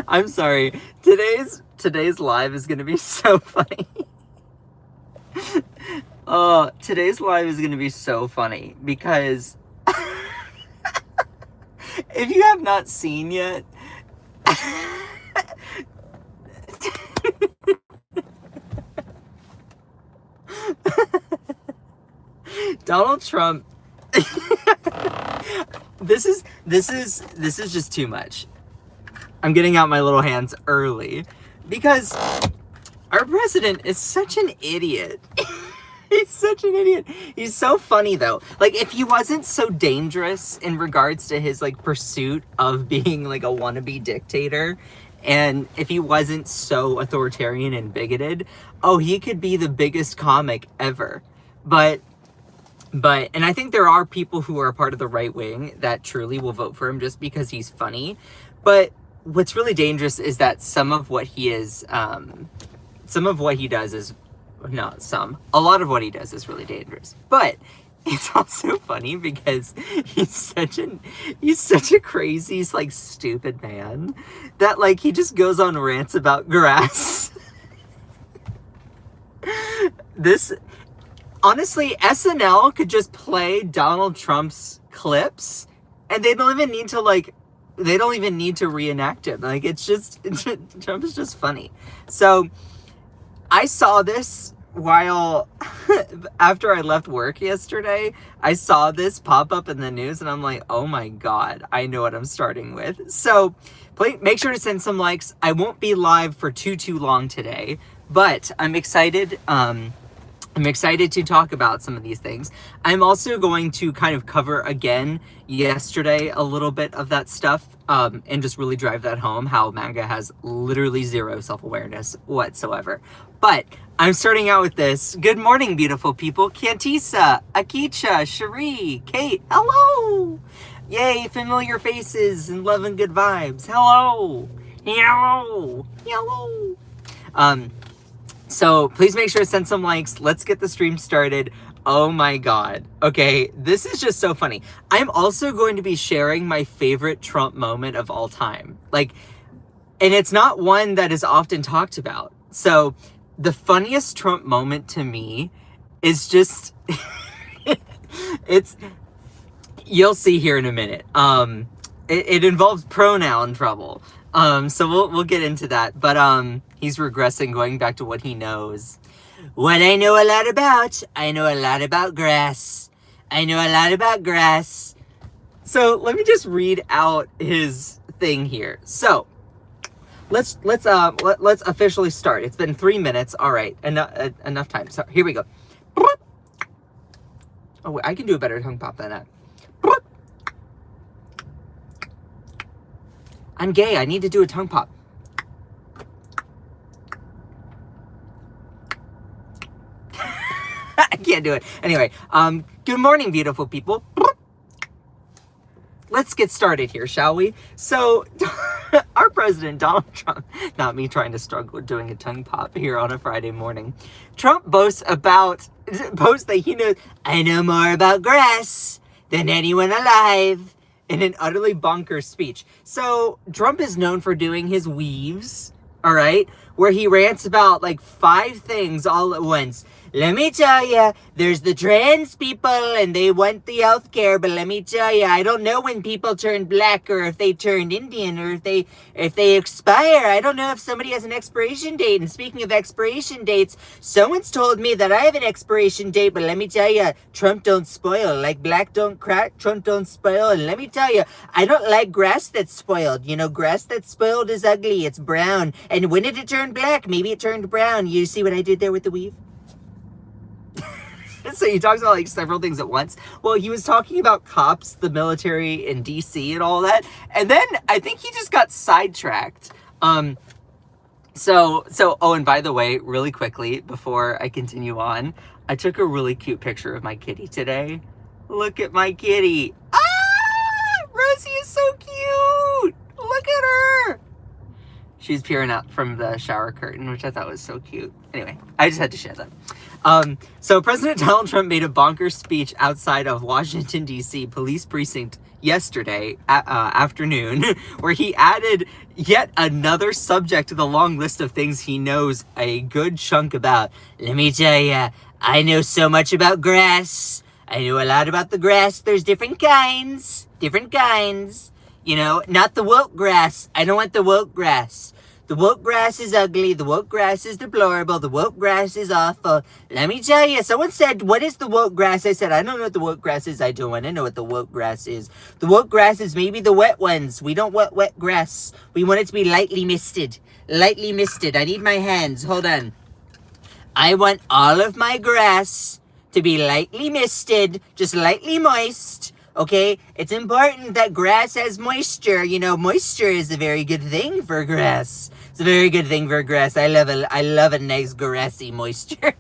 I'm sorry. Today's live is gonna be so funny. Today's live is gonna be so funny because if you have not seen yet, Donald Trump. This is just too much. I'm getting out my little hands early because our president is such an idiot. He's such an idiot. He's so funny though. Like, if he wasn't so dangerous in regards to his like pursuit of being like a wannabe dictator, and if he wasn't so authoritarian and bigoted, oh, he could be the biggest comic ever. But and I think there are people who are a part of the right wing that truly will vote for him just because he's funny. But what's really dangerous is that some of what he is, some of what he does is, not some, a lot of what he does is really dangerous. But it's also funny because he's such a crazy, like, stupid man that, like, he just goes on rants about grass. Honestly, SNL could just play Donald Trump's clips and they don't even need to reenact him. Like, it's just, Trump is just funny. So I saw this while, after I left work yesterday, I saw this pop up in the news and I'm like, oh my God, I know what I'm starting with. So please make sure to send some likes. I won't be live for too long today, but I'm excited. I'm excited to talk about some of these things. I'm also going to kind of cover again yesterday a little bit of that stuff, and just really drive that home, how MAGA has literally zero self-awareness whatsoever. But I'm starting out with this. Good morning, beautiful people. Kantisa, Akicha, Cherie, Kate, hello! Yay, familiar faces and love and good vibes. Hello! Hello! Hello! So please make sure to send some likes. Let's get the stream started. Oh my God. Okay, this is just so funny. I'm also going to be sharing my favorite Trump moment of all time. Like, and it's not one that is often talked about. So the funniest Trump moment to me is just, you'll see here in a minute. It involves pronoun trouble. So we'll get into that, but he's regressing, going back to what he knows. What I know a lot about grass. I know a lot about grass. So let me just read out his thing here. So let's officially start. It's been 3 minutes. All right, enough time. So here we go. Oh, I can do a better tongue pop than that. I'm gay. I need to do a tongue pop. I can't do it. Anyway, good morning, beautiful people. Let's get started here, shall we? So, our president, Donald Trump, not me trying to struggle with doing a tongue pop here on a Friday morning. Trump boasts that he knows, I know more about grass than anyone alive, in an utterly bonkers speech. So Trump is known for doing his weaves, all right, where he rants about like 5 things all at once. Let me tell you, there's the trans people and they want the health care, but let me tell you, I don't know when people turn black or if they turned Indian or if they expire. I don't know if somebody has an expiration date. And speaking of expiration dates, someone's told me that I have an expiration date, but let me tell you, Trump don't spoil. Like black don't crack, Trump don't spoil. And let me tell you, I don't like grass that's spoiled. You know, grass that's spoiled is ugly. It's brown. And when did it turn black? Maybe it turned brown. You see what I did there with the weave? So he talks about like several things at once. Well, he was talking about cops, the military in DC and all that. And then I think he just got sidetracked. Oh, and by the way, really quickly before I continue on, I took a really cute picture of my kitty today. Look at my kitty. Ah, Rosie is so cute. Look at her. She's peering out from the shower curtain, which I thought was so cute. Anyway, I just had to share that. So President Donald Trump made a bonkers speech outside of Washington, D.C. police precinct yesterday afternoon, where he added yet another subject to the long list of things he knows a good chunk about. Let me tell ya, I know so much about grass. I know a lot about the grass. There's different kinds. You know, not the woke grass. I don't want the woke grass. The woke grass is ugly. The woke grass is deplorable. The woke grass is awful. Let me tell you, someone said, what is the woke grass? I said, I don't know what the woke grass is. I don't want to know what the woke grass is. The woke grass is maybe the wet ones. We don't want wet grass. We want it to be lightly misted. Lightly misted. I need my hands. Hold on. I want all of my grass to be lightly misted, just lightly moist. Okay, it's important that grass has moisture. You know, moisture is a very good thing for grass. It's a very good thing for grass. I love a nice grassy moisture.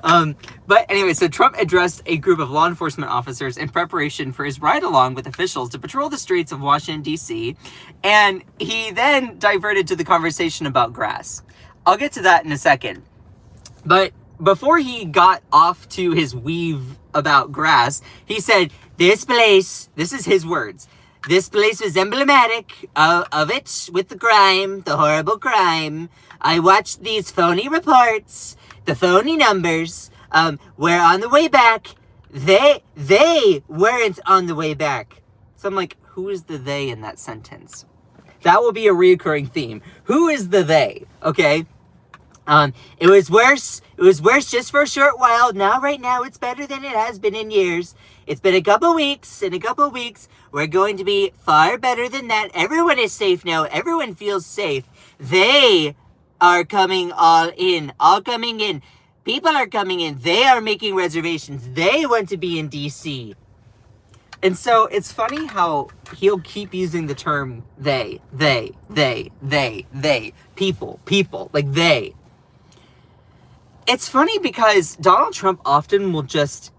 But anyway, so Trump addressed a group of law enforcement officers in preparation for his ride-along with officials to patrol the streets of Washington, D.C., and he then diverted to the conversation about grass. I'll get to that in a second. But before he got off to his weave about grass, he said, this is his words, this place was emblematic of it with the crime, the horrible crime. I watched these phony reports, the phony numbers, where on the way back, they weren't on the way back. So I'm like, who is the they in that sentence? That will be a reoccurring theme. Who is the they? Okay. It was worse just for a short while. Now, right now, it's better than it has been in years. It's been a couple weeks. In a couple weeks, we're going to be far better than that. Everyone is safe now. Everyone feels safe. They are coming all coming in. People are coming in. They are making reservations. They want to be in D.C. And so it's funny how he'll keep using the term they, people, like they. It's funny because Donald Trump often will just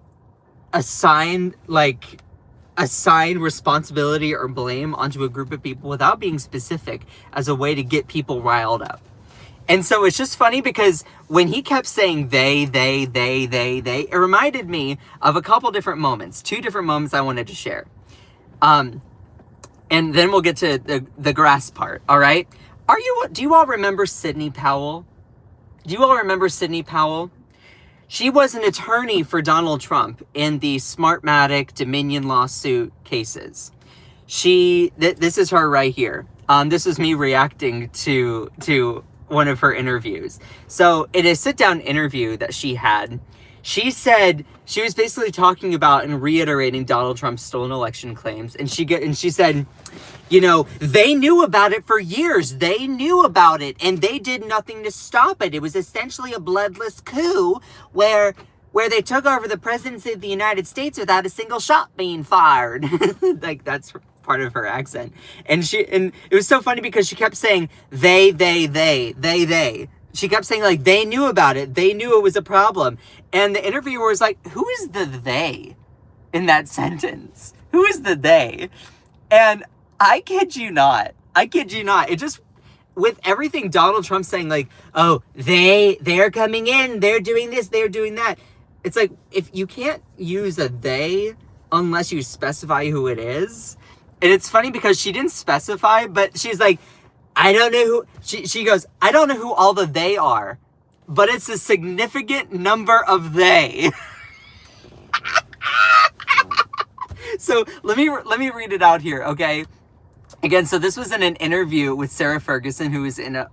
assign responsibility or blame onto a group of people without being specific as a way to get people riled up. And so it's just funny because when he kept saying they, it reminded me of a couple different moments, 2 different moments I wanted to share. And then we'll get to the grass part, all right? Do you all remember Sidney Powell? Do you all remember Sidney Powell? She was an attorney for Donald Trump in the Smartmatic Dominion lawsuit cases. This is her right here. This is me reacting to one of her interviews. So in a sit-down interview that she had, she said she was basically talking about and reiterating Donald Trump's stolen election claims, and she said, you know, they knew about it for years. They knew about it, and they did nothing to stop it. It was essentially a bloodless coup where they took over the presidency of the United States without a single shot being fired. Like, that's part of her accent. And it was so funny because she kept saying they. She kept saying, like, they knew about it. They knew it was a problem. And the interviewer was like, who is the they in that sentence? Who is the they? And I kid you not. It just, with everything Donald Trump saying, like, oh, they're coming in, they're doing this, they're doing that. It's like, if you can't use a they unless you specify who it is. And it's funny because she didn't specify, but she's like, I don't know who, she goes, I don't know who all the they are, but it's a significant number of they. So let me read it out here, okay? Again, so this was in an interview with Sarah Ferguson, who is in a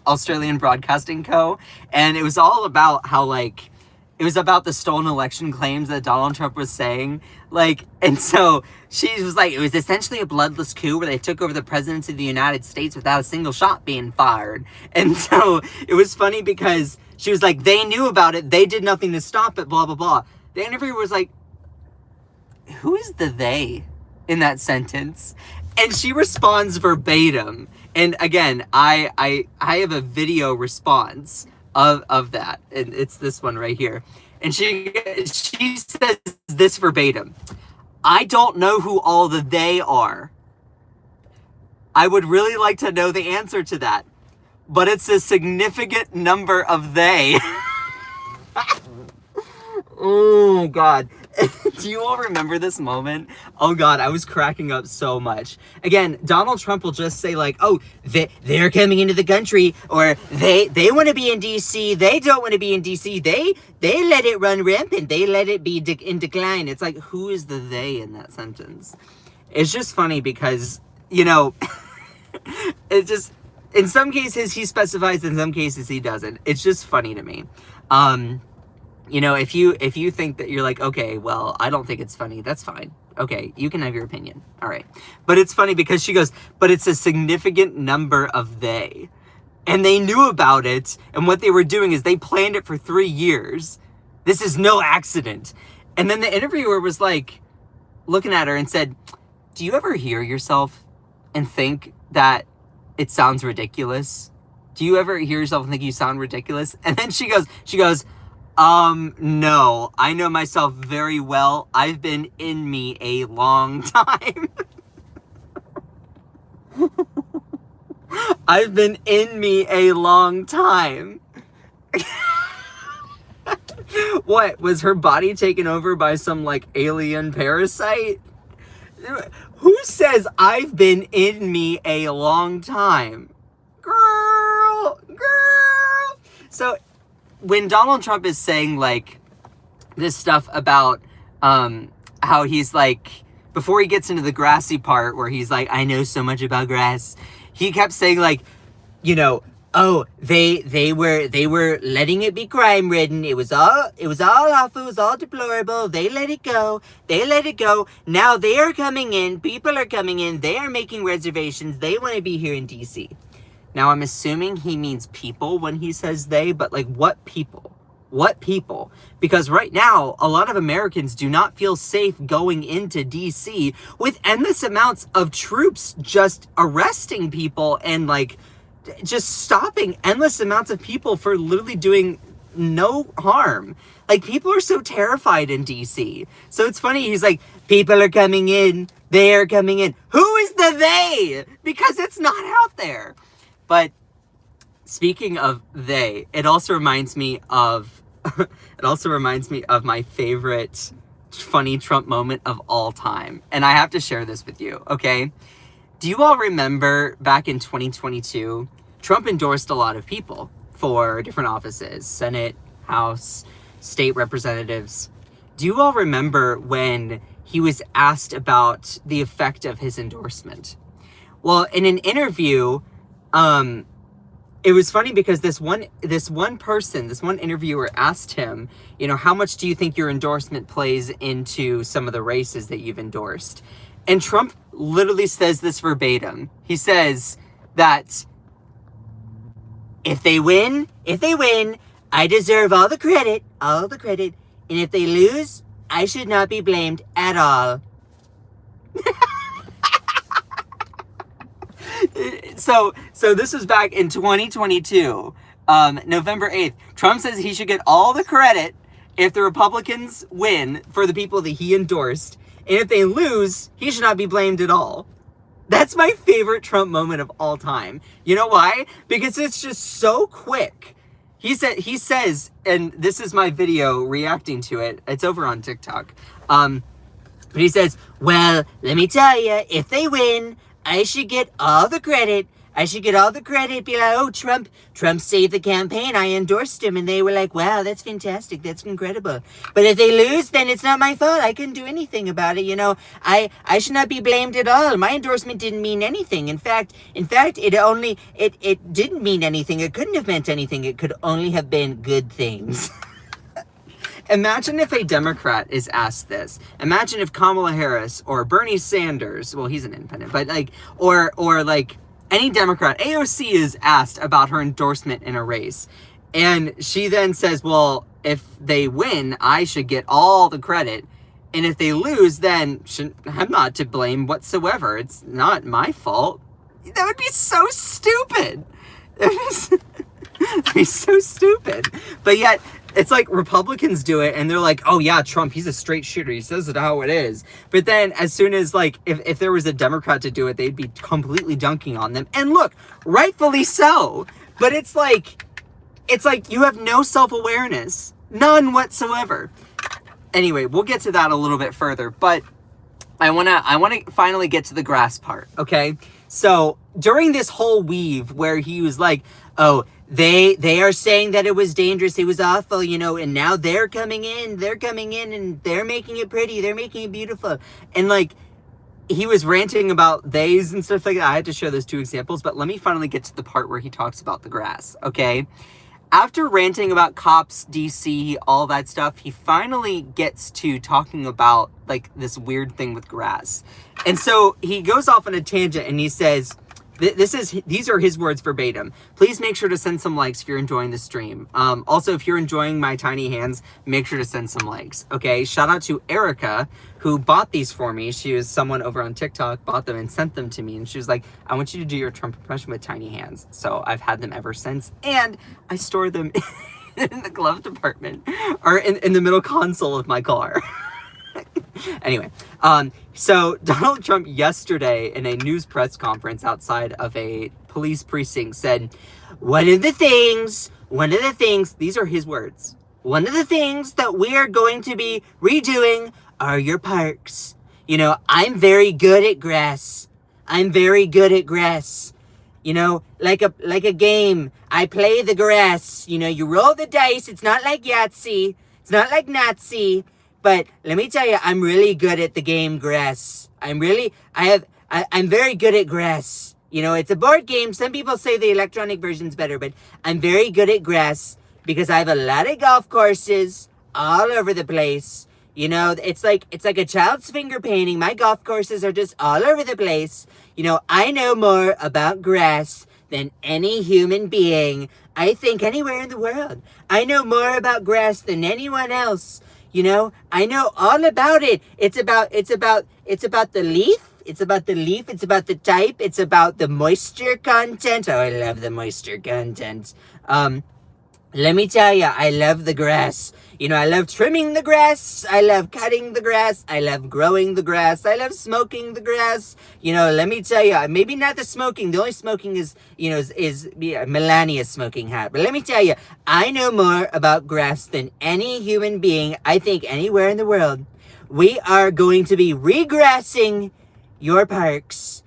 Australian Broadcasting Co. And it was all about how, like, it was about the stolen election claims that Donald Trump was saying. Like, and so she was like, it was essentially a bloodless coup where they took over the presidency of the United States without a single shot being fired. And so it was funny because she was like, they knew about it. They did nothing to stop it, blah, blah, blah. The interviewer was like, who is the they in that sentence? And she responds verbatim. And again, I have a video response of that. And it's this one right here. And she says this verbatim. I don't know who all the they are. I would really like to know the answer to that. But it's a significant number of they. Oh, God. Do you all remember this moment? Oh, God, I was cracking up so much. Again, Donald Trump will just say, like, oh, they're coming into the country, or they want to be in D.C., they don't want to be in D.C., they let it run rampant, they let it be in decline. It's like, who is the they in that sentence? It's just funny because, you know, it just, in some cases he specifies, in some cases he doesn't. It's just funny to me. You know, if you think that you're like, okay, well, I don't think it's funny, that's fine. Okay, you can have your opinion. All right. But it's funny because she goes, but it's a significant number of they. And they knew about it, and what they were doing is they planned it for 3 years. This is no accident. And then the interviewer was like, looking at her and said, do you ever hear yourself and think that it sounds ridiculous? Do you ever hear yourself and think you sound ridiculous? And then she goes, no, I know myself very well. I've been in me a long time. I've been in me a long time. What, was her body taken over by some, like, alien parasite? Who says I've been in me a long time? Girl. So, when Donald Trump is saying, like, this stuff about how he's, like, before he gets into the grassy part where he's like, I know so much about grass, he kept saying, like, you know, oh, they were letting it be crime ridden. It was all awful. It was all deplorable. They let it go. Now they are coming in. People are coming in. They are making reservations. They want to be here in DC. Now, I'm assuming he means people when he says they, but, like, what people? What people? Because right now, a lot of Americans do not feel safe going into DC with endless amounts of troops just arresting people and, like, just stopping endless amounts of people for literally doing no harm. Like, people are so terrified in DC. So it's funny, he's like, people are coming in, they are coming in. Who is the they? Because it's not out there. But speaking of they, it also reminds me of my favorite funny Trump moment of all time. And I have to share this with you, okay? Do you all remember back in 2022, Trump endorsed a lot of people for different offices, Senate, House, state representatives. Do you all remember when he was asked about the effect of his endorsement? Well, in an interview, it was funny because this one interviewer asked him, you know, how much do you think your endorsement plays into some of the races that you've endorsed? And Trump literally says this verbatim. He says that if they win, I deserve all the credit, and if they lose, I should not be blamed at all. So this was back in 2022, November 8th. Trump says he should get all the credit if the Republicans win for the people that he endorsed. And if they lose, he should not be blamed at all. That's my favorite Trump moment of all time. You know why? Because it's just so quick. He says, and this is my video reacting to it. It's over on TikTok. But he says, well, let me tell you, if they win, I should get all the credit. Be like, oh, Trump saved the campaign. I endorsed him. And they were like, wow, that's fantastic. That's incredible. But if they lose, then it's not my fault. I couldn't do anything about it. You know, I should not be blamed at all. My endorsement didn't mean anything. In fact, it didn't mean anything. It couldn't have meant anything. It could only have been good things. Imagine if a Democrat is asked this. Imagine if Kamala Harris or Bernie Sanders, well, he's an independent, but like, or like any Democrat, AOC is asked about her endorsement in a race. And she then says, well, if they win, I should get all the credit. And if they lose, then I'm not to blame whatsoever. It's not my fault. That would be so stupid. That'd be so stupid. But yet, it's like Republicans do it and they're like, oh yeah, Trump, he's a straight shooter. He says it how it is. But then as soon as like, if there was a Democrat to do it, they'd be completely dunking on them. And look, rightfully so. But it's like you have no self-awareness. None whatsoever. Anyway, we'll get to that a little bit further, but I wanna finally get to the grass part, okay? So during this whole weave where he was like, oh, they are saying that it was dangerous, it was awful, you know, and now they're coming in and they're making it pretty, they're making it beautiful. And like, he was ranting about theys and stuff like that. I had to show those two examples, but let me finally get to the part where he talks about the grass, okay? After ranting about cops, DC, all that stuff, he finally gets to talking about, like, this weird thing with grass. And so he goes off on a tangent and he says, these are his words verbatim. Please make sure to send some likes if you're enjoying the stream. Also, if you're enjoying my tiny hands, make sure to send some likes, okay? Shout out to Erica, who bought these for me. She was someone over on TikTok, bought them and sent them to me. And she was like, I want you to do your Trump impression with tiny hands. So I've had them ever since. And I store them in the glove department or in the middle console of my car. Anyway, so Donald Trump yesterday in a news press conference outside of a police precinct said, one of the things, these are his words, one of the things that we are going to be redoing are your parks. You know, I'm very good at grass. You know, like a game. I play the grass. You know, you roll the dice. It's not like Yahtzee. It's not like Nazi. But let me tell you, I'm really good at the game grass. I'm very good at grass. You know, it's a board game. Some people say the electronic version's better, but I'm very good at grass because I have a lot of golf courses all over the place. You know, it's like a child's finger painting. My golf courses are just all over the place. You know, I know more about grass than any human being, I think, anywhere in the world. I know more about grass than anyone else. You know, I know all about it. It's about the leaf. It's about the type. It's about the moisture content. Oh, I love the moisture content. Let me tell you, I love the grass. You know, I love trimming the grass. I love cutting the grass. I love growing the grass. I love smoking the grass. You know, let me tell you, maybe not the smoking. The only smoking is Melania's smoking hat. But let me tell you, I know more about grass than any human being, I think, anywhere in the world. We are going to be regrassing your parks.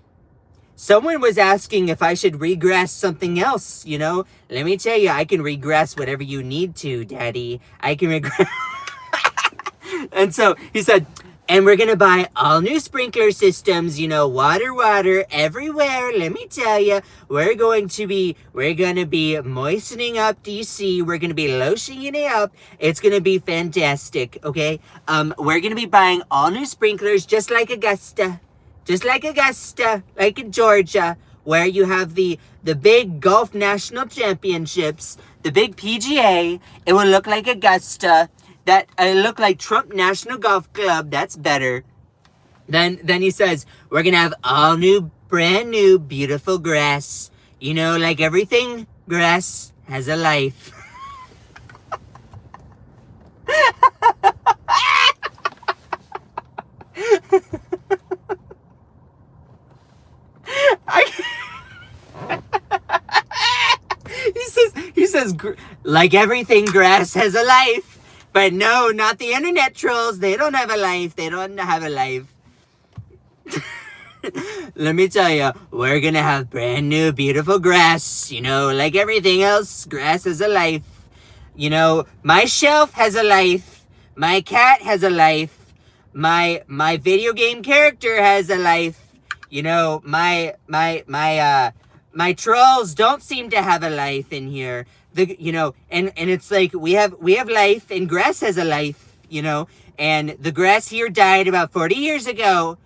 Someone was asking if I should regrass something else, you know. Let me tell you, I can regrass whatever you need to, Daddy. I can regrass. And so he said, and we're going to buy all new sprinkler systems, you know, water everywhere. Let me tell you, we're going to be moistening up DC. We're going to be lotioning it up. It's going to be fantastic, okay? We're going to be buying all new sprinklers just like Augusta. Like in Georgia, where you have the big golf national championships, the big PGA. It will look like Augusta. It'll look like Trump National Golf Club. That's better. Then he says, we're going to have all new, brand new, beautiful grass. You know, like everything, grass has a life. He says, like everything, grass has a life. But no, not the internet trolls. They don't have a life. Let me tell you, we're gonna have brand new, beautiful grass. You know, like everything else, grass has a life. You know, my shelf has a life. My cat has a life. My video game character has a life. You know, my trolls don't seem to have a life in here. And it's like we have life, and grass has a life, you know, and the grass here died about 40 years ago.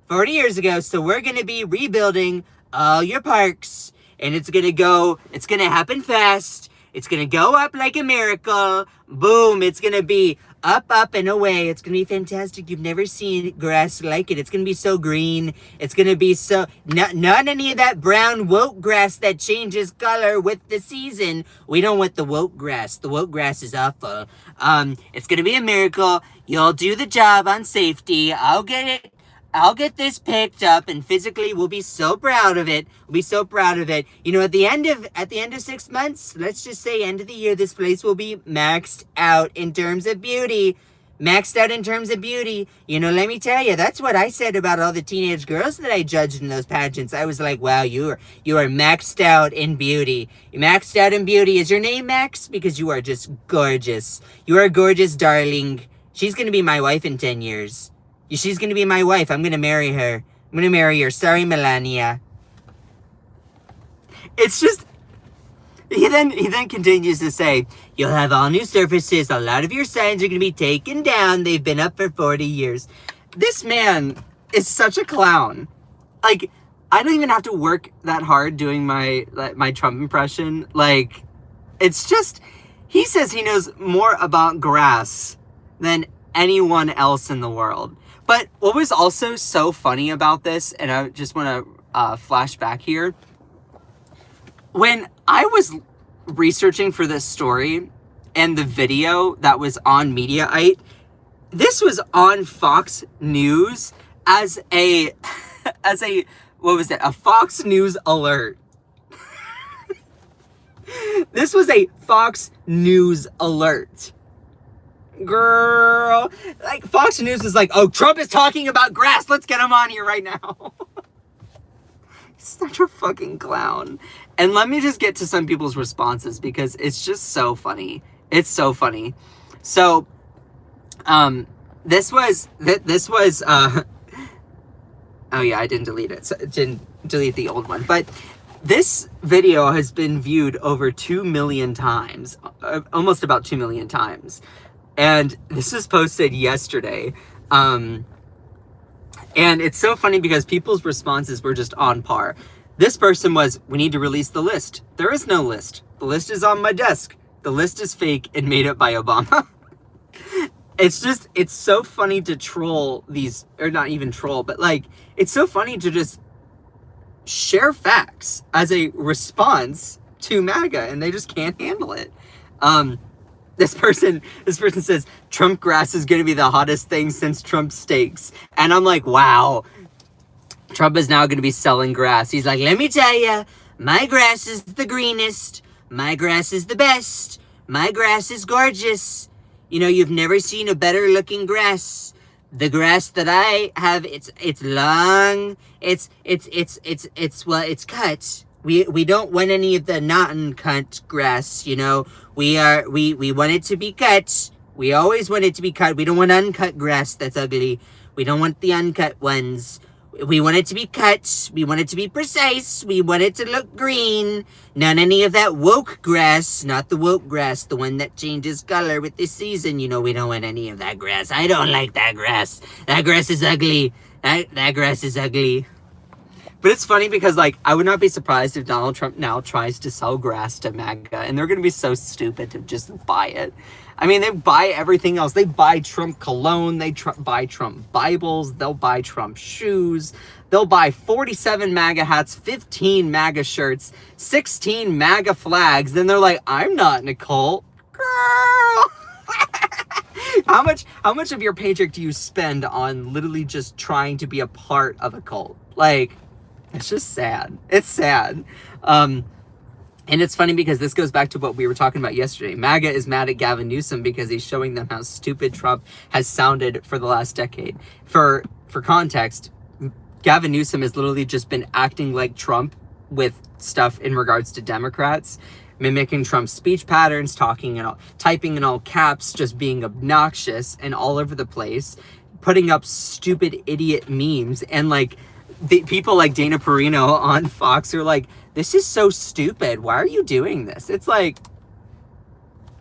So we're going to be rebuilding all your parks, and it's going to happen fast. It's going to go up like a miracle. Boom. It's going to be up and away. It's going to be fantastic. You've never seen grass like it. It's going to be so green. It's going to be so... Not any of that brown woke grass that changes color with the season. We don't want the woke grass. The woke grass is awful. It's going to be a miracle. You'll do the job on safety. I'll get this picked up, and physically we'll be so proud of it. You know, at the end of 6 months, let's just say end of the year, this place will be maxed out in terms of beauty. Maxed out in terms of beauty. You know, let me tell you, that's what I said about all the teenage girls that I judged in those pageants. I was like, wow, you are maxed out in beauty. You maxed out in beauty. Is your name Max? Because you are just gorgeous. You are a gorgeous darling. She's going to be my wife in 10 years. She's going to be my wife. I'm going to marry her. I'm going to marry her. Sorry, Melania. It's just... He then continues to say, you'll have all new surfaces. A lot of your signs are going to be taken down. They've been up for 40 years. This man is such a clown. Like, I don't even have to work that hard doing my Trump impression. Like, it's just, he says he knows more about grass than anyone else in the world. But what was also so funny about this, and I just want to flash back here, when I was researching for this story and the video that was on Mediaite, this was on Fox News as a, what was it? A Fox News alert. This was a Fox News alert. Girl, like Fox News was like, oh, Trump is talking about grass. Let's get him on here right now. Such a fucking clown. And let me just get to some people's responses because it's just so funny. It's so funny. So, this was, oh yeah, I didn't delete it. So didn't delete the old one. But this video has been viewed over 2 million times, almost about 2 million times. And this was posted yesterday. And it's so funny because people's responses were just on par. This person was, we need to release the list. There is no list. The list is on my desk. The list is fake and made up by Obama. It's just, it's so funny to troll these, or not even troll, but like, it's so funny to just share facts as a response to MAGA, and they just can't handle it. This person says, Trump grass is going to be the hottest thing since Trump steaks. And I'm like, wow, Trump is now going to be selling grass. He's like, let me tell you, my grass is the greenest. My grass is the best. My grass is gorgeous. You know, you've never seen a better looking grass. The grass that I have, it's long. It's cut. We don't want any of the not uncut grass, you know. We want it to be cut. We always want it to be cut. We don't want uncut grass that's ugly. We don't want the uncut ones. We want it to be cut. We want it to be precise. We want it to look green. Not any of that woke grass. Not the woke grass, the one that changes color with the season. You know, we don't want any of that grass. I don't like that grass. That grass is ugly. That grass is ugly. But it's funny because, like, I would not be surprised if Donald Trump now tries to sell grass to MAGA, and they're going to be so stupid to just buy it. I mean, they buy everything else. They buy Trump cologne. They buy Trump Bibles. They'll buy Trump shoes. They'll buy 47 MAGA hats, 15 MAGA shirts, 16 MAGA flags. Then they're like, I'm not in a cult. Girl. How much of your paycheck do you spend on literally just trying to be a part of a cult? Like, it's just sad. It's sad. And it's funny because this goes back to what we were talking about yesterday. MAGA is mad at Gavin Newsom because he's showing them how stupid Trump has sounded for the last decade. For context, Gavin Newsom has literally just been acting like Trump with stuff in regards to Democrats, mimicking Trump's speech patterns, typing in all caps, just being obnoxious and all over the place, putting up stupid idiot memes, and like the people like Dana Perino on Fox are like, this is so stupid. Why are you doing this? It's like,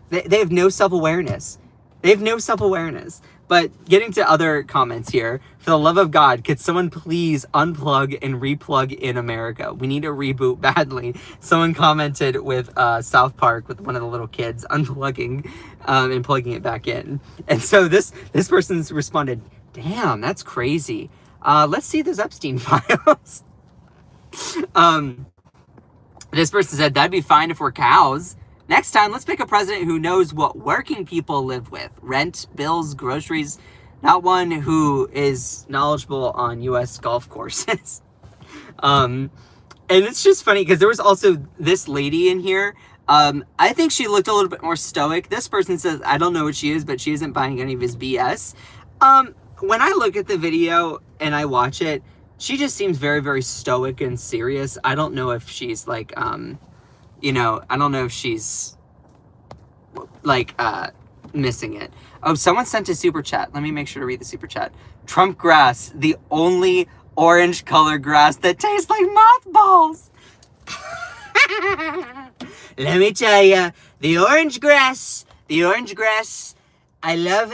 they have no self-awareness. They have no self-awareness. But getting to other comments here, for the love of God, could someone please unplug and replug in America? We need a reboot badly. Someone commented with South Park with one of the little kids unplugging and plugging it back in. And so this person's responded, damn, that's crazy. Let's see those Epstein files. This person said, that'd be fine if we're cows. Next time, let's pick a president who knows what working people live with. Rent, bills, groceries. Not one who is knowledgeable on U.S. golf courses. And it's just funny because there was also this lady in here I think she looked a little bit more stoic. This person says, I don't know what she is, but she isn't buying any of his BS. When I look at the video and I watch it, she just seems very, very stoic and serious. I don't know if she's like, you know, I don't know if she's like, missing it. Oh, someone sent a super chat. Let me make sure to read the super chat. Trump grass, the only orange color grass that tastes like mothballs. Let me tell you, the orange grass, I love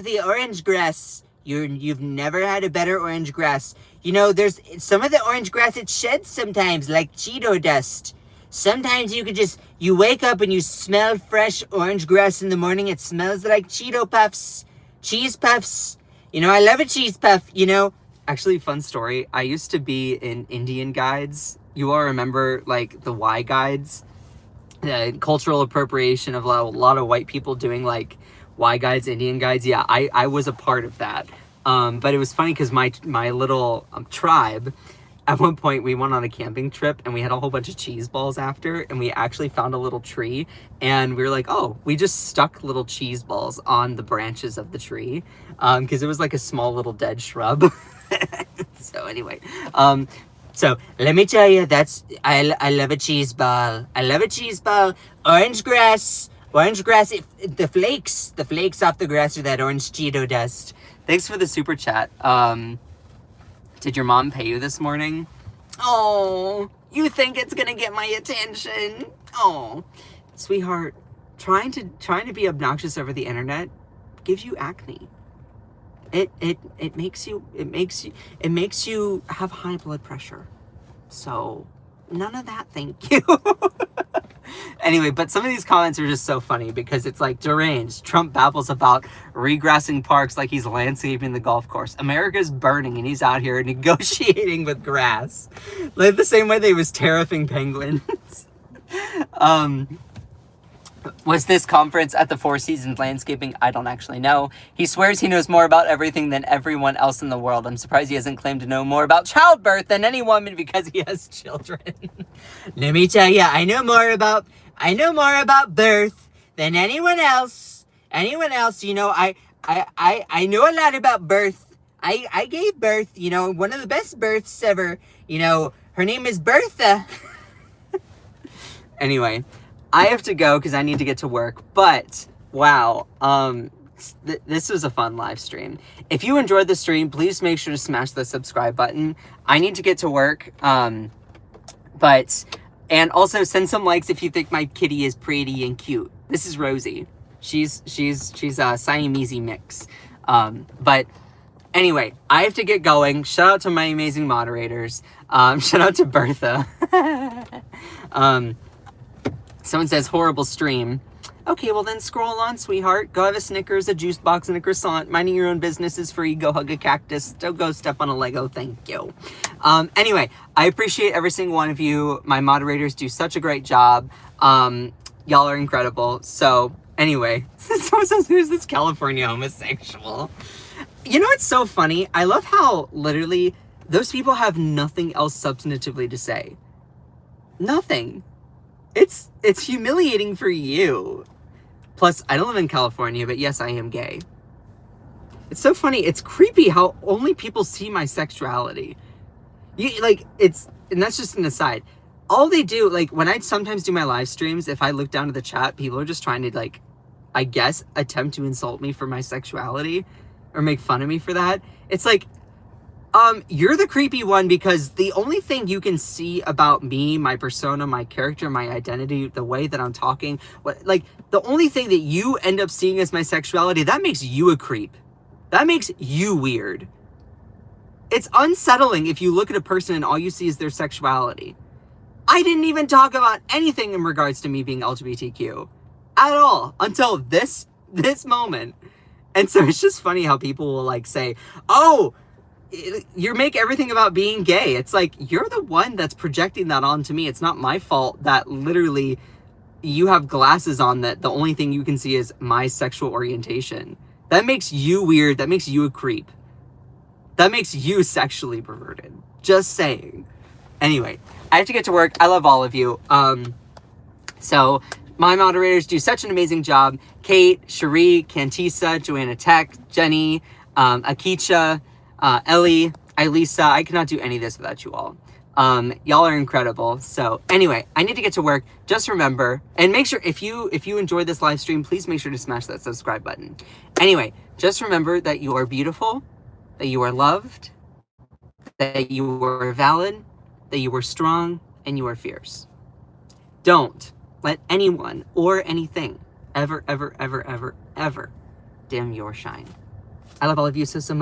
the orange grass. You've never had a better orange grass. You know, there's some of the orange grass, it sheds sometimes, like Cheeto dust. Sometimes you wake up and you smell fresh orange grass in the morning. It smells like Cheeto puffs, cheese puffs. You know, I love a cheese puff, you know. Actually, fun story. I used to be in Indian guides. You all remember, like, the Y guides? The cultural appropriation of a lot of white people doing, like, Y guides, Indian guides. Yeah, I was a part of that. But it was funny because my little tribe, at one point we went on a camping trip and we had a whole bunch of cheese balls after, and we actually found a little tree and we were like, oh, we just stuck little cheese balls on the branches of the tree because it was like a small little dead shrub. So anyway, so let me tell you, I love a cheese ball. I love a cheese ball. Orange grass, the flakes off the grass are that orange Cheeto dust. Thanks for the super chat. Did your mom pay you this morning? Oh, you think it's gonna get my attention? Oh, sweetheart, trying to be obnoxious over the internet gives you acne. It makes you have high blood pressure. So none of that, thank you. Anyway, but some of these comments are just so funny because it's like deranged. Trump babbles about regrassing parks like he's landscaping the golf course. America's burning and he's out here negotiating with grass. Like the same way they was tariffing penguins. Was this conference at the Four Seasons Landscaping? I don't actually know. He swears he knows more about everything than everyone else in the world. I'm surprised he hasn't claimed to know more about childbirth than any woman because he has children. Let me tell you, I know more about birth than anyone else. You know, I know a lot about birth. I gave birth, you know, one of the best births ever. You know, her name is Bertha. Anyway, I have to go because I need to get to work, but wow, this was a fun live stream. If you enjoyed the stream, please make sure to smash the subscribe button. I need to get to work, and also send some likes if you think my kitty is pretty and cute. This is Rosie. She's a Siamese mix. But anyway, I have to get going. Shout out to my amazing moderators. Shout out to Bertha. Someone says, horrible stream. Okay, well then scroll on, sweetheart. Go have a Snickers, a juice box, and a croissant. Minding your own business is free. Go hug a cactus. Don't go step on a Lego. Thank you. Anyway, I appreciate every single one of you. My moderators do such a great job. Y'all are incredible. So anyway, someone says, who's this California homosexual? You know what's so funny? I love how literally those people have nothing else substantively to say. Nothing. It's humiliating for you. Plus, I don't live in California, but yes, I am gay. It's so funny. It's creepy how only people see my sexuality. And that's just an aside. All they do, like, when I sometimes do my live streams, if I look down to the chat, people are just trying to, like, I guess, attempt to insult me for my sexuality or make fun of me for that. It's like, you're the creepy one because the only thing you can see about me, my persona, my character, my identity, the way that I'm talking, the only thing that you end up seeing as my sexuality, that makes you a creep. That makes you weird. It's unsettling if you look at a person and all you see is their sexuality. I didn't even talk about anything in regards to me being LGBTQ at all until this moment. And so it's just funny how people will like say, oh, you make everything about being gay. It's like, you're the one that's projecting that onto me. It's not my fault that literally you have glasses on that the only thing you can see is my sexual orientation. That makes you weird. That makes you a creep. That makes you sexually perverted. Just saying. Anyway, I have to get to work. I love all of you. So my moderators do such an amazing job. Kate, Cherie, Cantisa, Joanna Tech, Jenny, Akicha, Ellie, Elisa. I cannot do any of this without you all. Y'all are incredible. So anyway, I need to get to work. Just remember, and make sure if you enjoyed this live stream, please make sure to smash that subscribe button. Anyway, just remember that you are beautiful, that you are loved, that you are valid, that you are strong, and you are fierce. Don't let anyone or anything ever, ever, ever, ever, ever dim your shine. I love all of you so much.